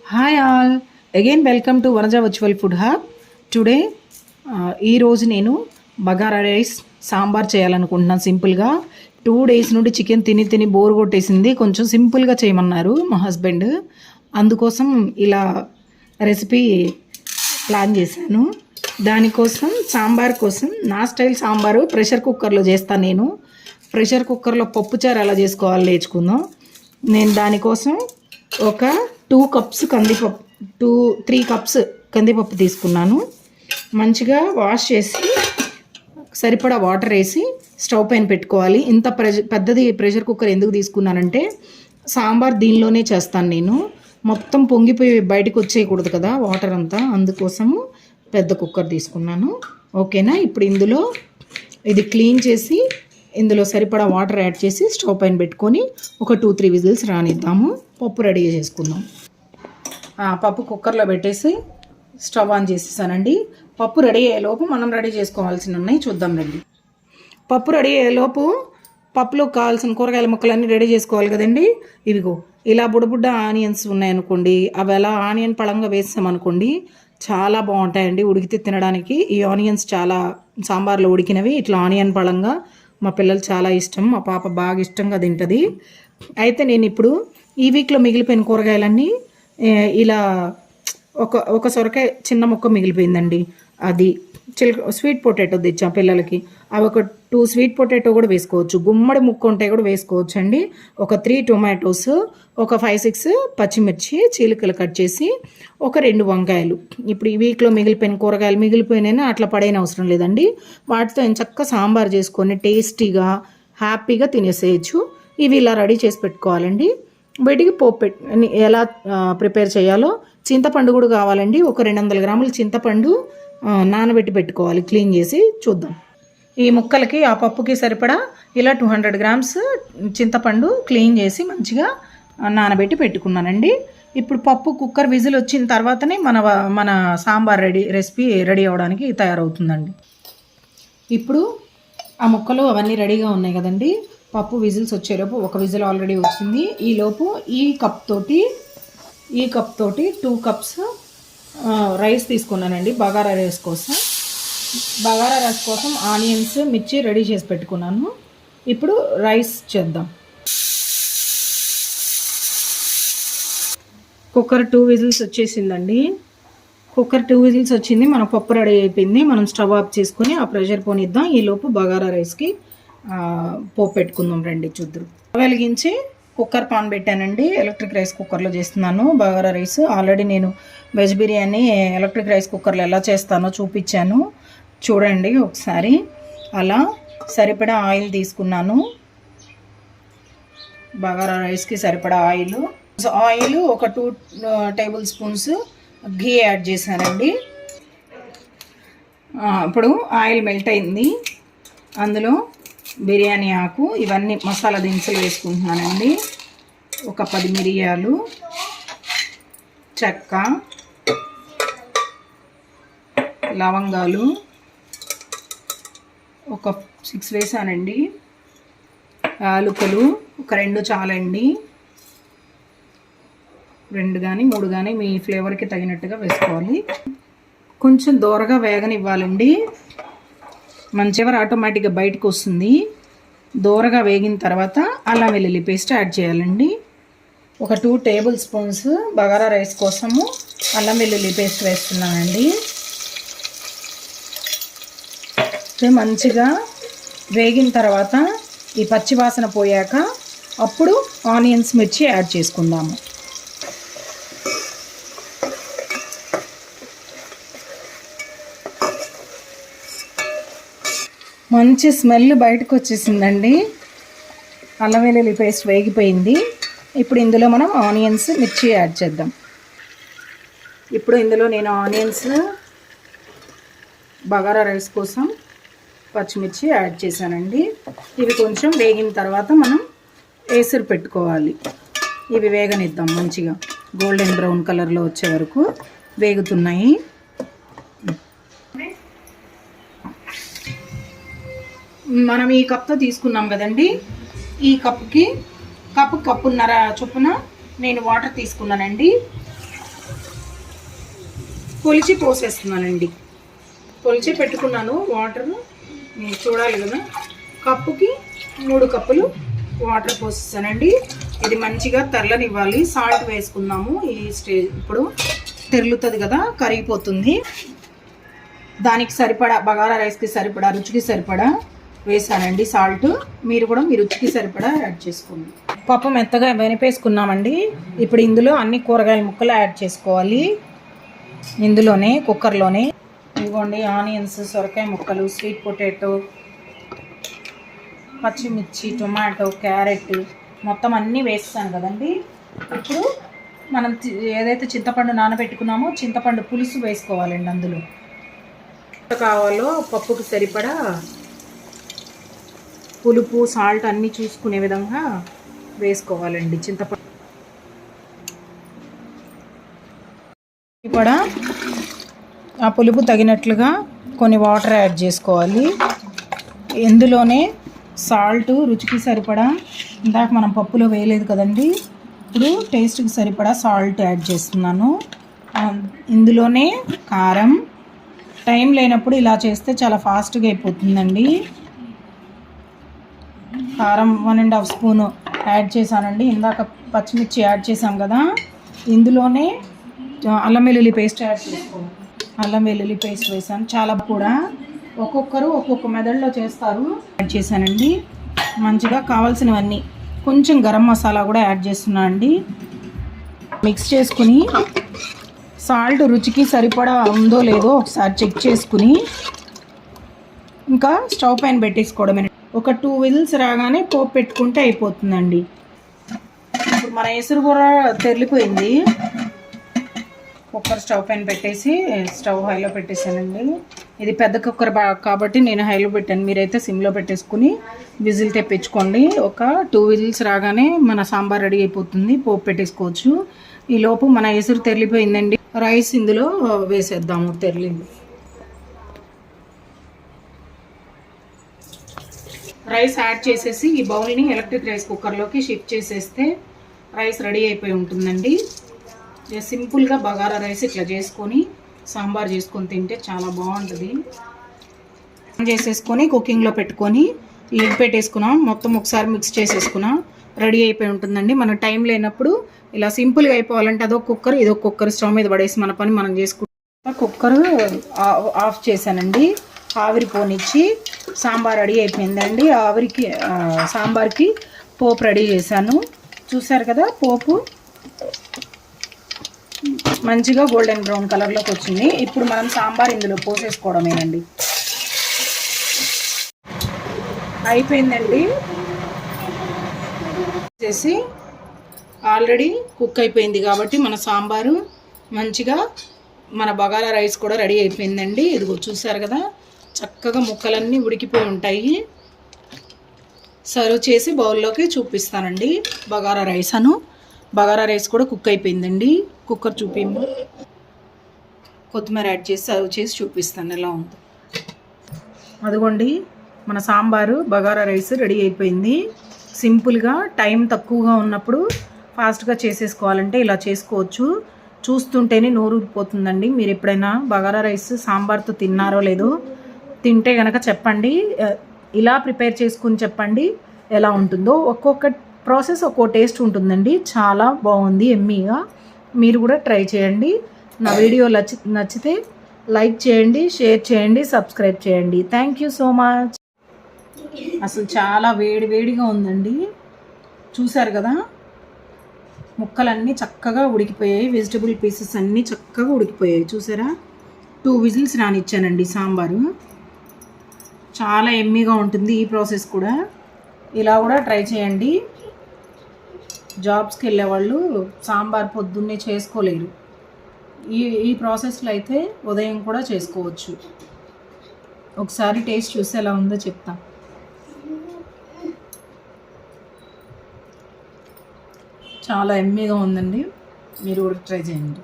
Hi all, again welcome to Vanaja virtual food hub. Today ఈరోజు నేను bagara rice sambar చేయాలనుకుంటున్నాను. సింపుల్గా 2 days నుండి చికెన్ తిని బోర్ కొట్టేసింది. కొంచెం సింపుల్గా చేయమన్నారు మా హస్బెండ్. అందుకోసం ఇలా రెసిపీ ప్లాన్ చేశాను. దానికోసం సాంబార్ కోసం నా స్టైల్ సాంబారు ప్రెషర్ కుక్కర్లో చేస్తాను. నేను ప్రెషర్ కుక్కర్లో పప్పుచారు ఎలా చేసుకోవాలో నేర్చుకుందాం. నేను దానికోసం ఒక 2 cups కందిపప్పు 3 cups కందిపప్పు తీసుకున్నాను. మంచిగా వాష్ చేసి సరిపడా వాటర్ వేసి స్టవ్ పైన పెట్టుకోవాలి. ఇంత పెద్దది ప్రెషర్ కుక్కర్ ఎందుకు తీసుకున్నానంటే సాంబార్ దీనిలోనే చేస్తాను నేను. మొత్తం పొంగిపోయి బయటకు వచ్చేయకూడదు కదా వాటర్ అంతా, అందుకోసము పెద్ద కుక్కర్ తీసుకున్నాను. ఓకేనా. ఇప్పుడు ఇందులో ఇది క్లీన్ చేసి ఇందులో సరిపడా వాటర్ యాడ్ చేసి స్టవ్ పైన పెట్టుకొని ఒక 2-3 విజిల్స్ రానిద్దాము. పప్పు రెడీ చేసుకుందాం. పప్పు కుక్కర్లో పెట్టేసి స్టవ్ ఆన్ చేసేసానండి. పప్పు రెడీ అయ్యేలోపు మనం రెడీ చేసుకోవాల్సినవి ఉన్నాయి, చూద్దాం రండి. పప్పు రెడీ అయ్యేలోపు పప్పులో కావాల్సిన కూరగాయల ముక్కలన్నీ రెడీ చేసుకోవాలి కదండి. ఇవిగో ఇలా బుడబుడ్డ ఆనియన్స్ ఉన్నాయనుకోండి, అవి ఎలా ఆనియన్ పళంగా వేసామనుకోండి చాలా బాగుంటాయండి ఉడికితే తినడానికి. ఈ ఆనియన్స్ చాలా సాంబార్లో ఉడికినవి ఇట్లా ఆనియన్ పళంగా మా పిల్లలు చాలా ఇష్టం, మా పాప బాగా ఇష్టంగా తింటుంది. అయితే నేను ఇప్పుడు ఈ వీక్లో మిగిలిపోయిన కూరగాయలన్నీ ఇలా ఒక సొరకాయ చిన్న ముక్క మిగిలిపోయిందండి. అది స్వీట్ పొటాటో తెచ్చాం పిల్లలకి. అవి ఒక 2 స్వీట్ పొటాటో కూడా వేసుకోవచ్చు. గుమ్మడి ముక్క ఉంటే కూడా వేసుకోవచ్చు అండి. ఒక 3 టొమాటోస్, ఒక 5-6 పచ్చిమిర్చి చీలికలు కట్ చేసి, ఒక 2 వంకాయలు. ఇప్పుడు ఈ వీక్లో మిగిలిపోయిన కూరగాయలు మిగిలిపోయినా అట్లా పడైన అవసరం లేదండి. వాటితో చక్కగా సాంబార్ చేసుకొని టేస్టీగా హ్యాపీగా తినేసేయచ్చు. ఇవి ఇలా రెడీ చేసి పెట్టుకోవాలండి. బయటికి పోపు ఎలా ప్రిపేర్ చేయాలో, చింతపండు కూడా కావాలండి. ఒక 200 గ్రాముల చింతపండు నానబెట్టి పెట్టుకోవాలి, క్లీన్ చేసి. చూద్దాం. ఈ ముక్కలకి ఆ పప్పుకి సరిపడా ఇలా 200 grams చింతపండు క్లీన్ చేసి మంచిగా నానబెట్టి పెట్టుకున్నానండి. ఇప్పుడు పప్పు కుక్కర్ విజిల్ వచ్చిన తర్వాతనే మన సాంబార్ రెసిపీ రెడీ అవ్వడానికి తయారవుతుందండి. ఇప్పుడు ఆ ముక్కలు అవన్నీ రెడీగా ఉన్నాయి కదండి. పప్పు విజిల్స్ వచ్చేలోపు ఒక విజిల్ ఆల్రెడీ వచ్చింది. ఈలోపు ఈ కప్ తోటి 2 cups రైస్ తీసుకున్నానండి బగారా రైస్ కోసం. బగారా రైస్ కోసం ఆనియన్స్ మిర్చి రెడీ చేసి పెట్టుకున్నాను. ఇప్పుడు రైస్ చేద్దాం. కుక్కర్ 2 విజిల్స్ వచ్చేసిందండి. కుక్కర్ 2 విజిల్స్ వచ్చింది. మన పప్పు రెడీ అయిపోయింది. మనం స్టవ్ ఆఫ్ చేసుకొని ఆ ప్రెషర్ పోనిద్దాం. ఈలోపు బగారా రైస్కి పోపు పెట్టుకుందాం రండి. చూద్దరు. వెలిగించి కుక్కర్ పాన్ పెట్టానండి. ఎలక్ట్రిక్ రైస్ కుక్కర్లో చేస్తున్నాను బగారా రైస్. ఆల్రెడీ నేను వెజ్ బిర్యానీ ఎలక్ట్రిక్ రైస్ కుక్కర్లో ఎలా చేస్తానో చూపించాను, చూడండి ఒకసారి. అలా సరిపడా ఆయిల్ తీసుకున్నాను. బగారా రైస్కి సరిపడా ఆయిల్ ఒక 2 tablespoons ఘీ యాడ్ చేశానండి. ఇప్పుడు ఆయిల్ మెల్ట్ అయింది. అందులో బిర్యానీ ఆకు ఇవన్నీ మసాలా దినుసులు వేసుకుంటున్నానండి. ఒక 10 మిరియాలు, చెక్క, లవంగాలు ఒక 6 వేసానండి. యాలకులు ఒక 2 చాలండి. 2 కానీ 3 కానీ మీ ఫ్లేవర్కి తగినట్టుగా వేసుకోవాలి. కొంచెం దోరగా వేగనివ్వాలండి. మన చివర ఆటోమేటిక్గా బయటకు వస్తుంది. దోరగా వేగిన తర్వాత అల్లం వెల్లుల్లి పేస్ట్ యాడ్ చేయాలండి. ఒక 2 tablespoons బగారా రైస్ కోసము అల్లం వెల్లుల్లి పేస్ట్ వేస్తున్నానండి. మంచిగా వేగిన తర్వాత ఈ పచ్చి వాసన పోయాక అప్పుడు ఆనియన్స్ మిర్చి యాడ్ చేసుకుందాము. మంచి స్మెల్ బయటకు వచ్చేసిందండి. అల్లం వెల్లుల్లి పేస్ట్ వేగిపోయింది. ఇప్పుడు ఇందులో మనం ఆనియన్స్ మిర్చి యాడ్ చేద్దాం. ఇప్పుడు ఇందులో నేను ఆనియన్స్ బగారా రైస్ కోసం పచ్చిమిర్చి యాడ్ చేశానండి. ఇవి కొంచెం వేగిన తర్వాత మనం ఏసురు పెట్టుకోవాలి. ఇవి వేగనిద్దాం. మంచిగా గోల్డెన్ బ్రౌన్ కలర్లో వచ్చే వరకు వేగుతున్నాయి. మనం ఈ కప్తో తీసుకున్నాం కదండి. ఈ కప్పున్నర చొప్పున నేను వాటర్ తీసుకున్నానండి. కొలిచి పోసేస్తున్నానండి. కొలిచి పెట్టుకున్నాను వాటర్, మీరు చూడాలి కదా. కప్పుకి 3 కప్పులు వాటర్ పోసేసానండి. ఇది మంచిగా తెరలనివ్వాలి. సాల్ట్ వేసుకున్నాము. ఈ స్టేజ్ ఇప్పుడు తెరులుతుంది కదా, కరిగిపోతుంది. దానికి సరిపడా బగారా రైస్కి సరిపడా, రుచికి సరిపడా వేసానండి సాల్ట్. మీరు కూడా మీ రుచికి సరిపడా యాడ్ చేసుకోండి. పప్పు మెత్తగా వెనిపేసుకున్నామండి. ఇప్పుడు ఇందులో అన్ని కూరగాయల ముక్కలు యాడ్ చేసుకోవాలి. ఇందులోనే కుక్కర్లోనే ఇదిగోండి ఆనియన్స్, సొరకాయ ముక్కలు, స్వీట్ పొటాటో, పచ్చిమిర్చి, టొమాటో, క్యారెట్ మొత్తం అన్నీ వేస్తాను కదండి. ఇప్పుడు మనం ఏదైతే చింతపండు నానబెట్టుకున్నామో చింతపండు పులుసు వేసుకోవాలండి. అందులో కావాలో పప్పుకి సరిపడా పులుపు, సాల్ట్ అన్నీ చూసుకునే విధంగా వేసుకోవాలండి. చింతపండు కూడా ఆ పులుపు తగినట్లుగా కొన్ని వాటర్ యాడ్ చేసుకోవాలి. ఇందులోనే సాల్ట్ రుచికి సరిపడా, ఇందాక మనం పప్పులో వేయలేదు కదండి, ఇప్పుడు టేస్ట్కి సరిపడా సాల్ట్ యాడ్ చేస్తున్నాను. ఇందులోనే కారం. టైం లేనప్పుడు ఇలా చేస్తే చాలా ఫాస్ట్గా అయిపోతుందండి. కారం 1½ స్పూను యాడ్ చేశానండి. ఇందాక పచ్చిమిర్చి యాడ్ చేసాం కదా, ఇందులోనే అల్లం వెల్లుల్లి పేస్ట్ యాడ్ చేసుకోండి. అల్లం వెల్లుల్లి పేస్ట్ వేసాను. చాలా కూడా ఒక్కొక్కరు ఒక్కొక్క మెథడ్లో చేస్తారు. యాడ్ చేశానండి. మంచిగా కావాల్సినవన్నీ, కొంచెం గరం మసాలా కూడా యాడ్ చేస్తున్నాను అండి. మిక్స్ చేసుకుని సాల్ట్ రుచికి సరిపడా ఉందో లేదో ఒకసారి చెక్ చేసుకుని ఇంకా స్టవ్ పైన పెట్టేసుకోవడమే. ఒక 2 విజిల్స్ రాగానే పోపు పెట్టుకుంటే అయిపోతుందండి. ఇప్పుడు మన ఎసురు కూడా తెరిలిపోయింది. కుక్కర్ స్టవ్ పైన పెట్టేసి స్టవ్ హైలో పెట్టేసానండి. ఇది పెద్ద కుక్కర్ కాబట్టి నేను హైలో పెట్టాను. మీరైతే సిమ్లో పెట్టేసుకుని విజిల్ తెప్పించుకోండి. ఒక 2 విజిల్స్ రాగానే మన సాంబార్ రెడీ అయిపోతుంది. పోపు పెట్టేసుకోవచ్చు. ఈ లోపు మన ఎసురు తెరిలిపోయిందండి. రైస్ ఇందులో వేసేద్దాము. తెరిలింది రైస్ యాడ్ చేసేసి ఈ బౌల్ని ఎలక్ట్రిక్ రైస్ కుక్కర్లోకి షిఫ్ట్ చేసేస్తే రైస్ రెడీ అయిపోయి ఉంటుందండి. సింపుల్గా బగారా రైస్ ఇట్లా చేసుకొని సాంబార్ చేసుకొని తింటే చాలా బాగుంటుంది. చేసేసుకొని కుకింగ్లో పెట్టుకొని లిడ్ పెట్టేసుకున్నాం. మొత్తం ఒకసారి మిక్స్ చేసేసుకున్నాం. రెడీ అయిపోయి ఉంటుందండి. మన టైం లేనప్పుడు ఇలా సింపుల్గా అయిపోవాలంటే అదొక కుక్కర్ ఇదొక కుక్కర్ స్టవ్ మీద పడేసి మన పని మనం చేసుకుంటాం. కుక్కర్ ఆఫ్ చేశానండి. ఆవిరి పోనిచ్చి సాంబార్ రెడీ అయిపోయిందండి. ఆవిరికి సాంబార్కి పోపు రెడీ చేశాను. చూసారు కదా, పోపు మంచిగా గోల్డెన్ బ్రౌన్ కలర్లోకి వచ్చింది. ఇప్పుడు మనం సాంబార్ ఇందులో పోసేసుకోవడమేనండి. అయిపోయిందండి. చేసి ఆల్రెడీ కుక్ అయిపోయింది కాబట్టి మన సాంబారు మంచిగా, మన బగారా రైస్ కూడా రెడీ అయిపోయిందండి. ఇదిగో చూసారు కదా, చక్కగా ముక్కలన్నీ ఉడికిపోయి ఉంటాయి. సర్వ్ చేసి బౌల్లోకి చూపిస్తానండి. బగారా రైస్ కూడా కుక్ అయిపోయిందండి. కుక్కర్ చూపిము, కొత్తిమీర యాడ్ చేసి సర్వ్ చేసి చూపిస్తాను ఎలా ఉందో. అదిగోండి మన సాంబారు బగారా రైస్ రెడీ అయిపోయింది. సింపుల్గా టైం తక్కువగా ఉన్నప్పుడు ఫాస్ట్గా చేసేసుకోవాలంటే ఇలా చేసుకోవచ్చు. చూస్తుంటేనే నోరు ఊరిపోతుందండి. మీరు ఎప్పుడైనా బగారా రైస్ సాంబార్తో తిన్నారో లేదో, తింటే కనుక చెప్పండి. ఇలా ప్రిపేర్ చేసుకుని చెప్పండి ఎలా ఉంటుందో. ఒక్కొక్క ప్రాసెస్ ఒక్కో టేస్ట్ ఉంటుందండి. చాలా బాగుంది, ఎమ్మీగా. మీరు కూడా ట్రై చేయండి. నా వీడియో నచ్చితే లైక్ చేయండి, షేర్ చేయండి, సబ్స్క్రైబ్ చేయండి. Thank you so much. అసలు చాలా వేడిగా ఉందండి. చూసారు కదా, ముక్కలన్నీ చక్కగా ఉడికిపోయాయి. వెజిటబుల్ పీసెస్ అన్నీ చక్కగా ఉడికిపోయాయి. చూసారా, 2 విజిల్స్ రానిచ్చానండి. సాంబారు చాలా ఎమ్మీగా ఉంటుంది. ఈ ప్రాసెస్ కూడా ఇలా కూడా ట్రై చేయండి. జాబ్స్కి వెళ్ళే వాళ్ళు సాంబార్ పొద్దున్నే చేసుకోలేరు. ఈ ప్రాసెస్లో అయితే ఉదయం కూడా చేసుకోవచ్చు. ఒకసారి టేస్ట్ చూసి ఎలా ఉందో చెప్తా. చాలా ఎమ్మీగా ఉందండి. మీరు కూడా ట్రై చేయండి.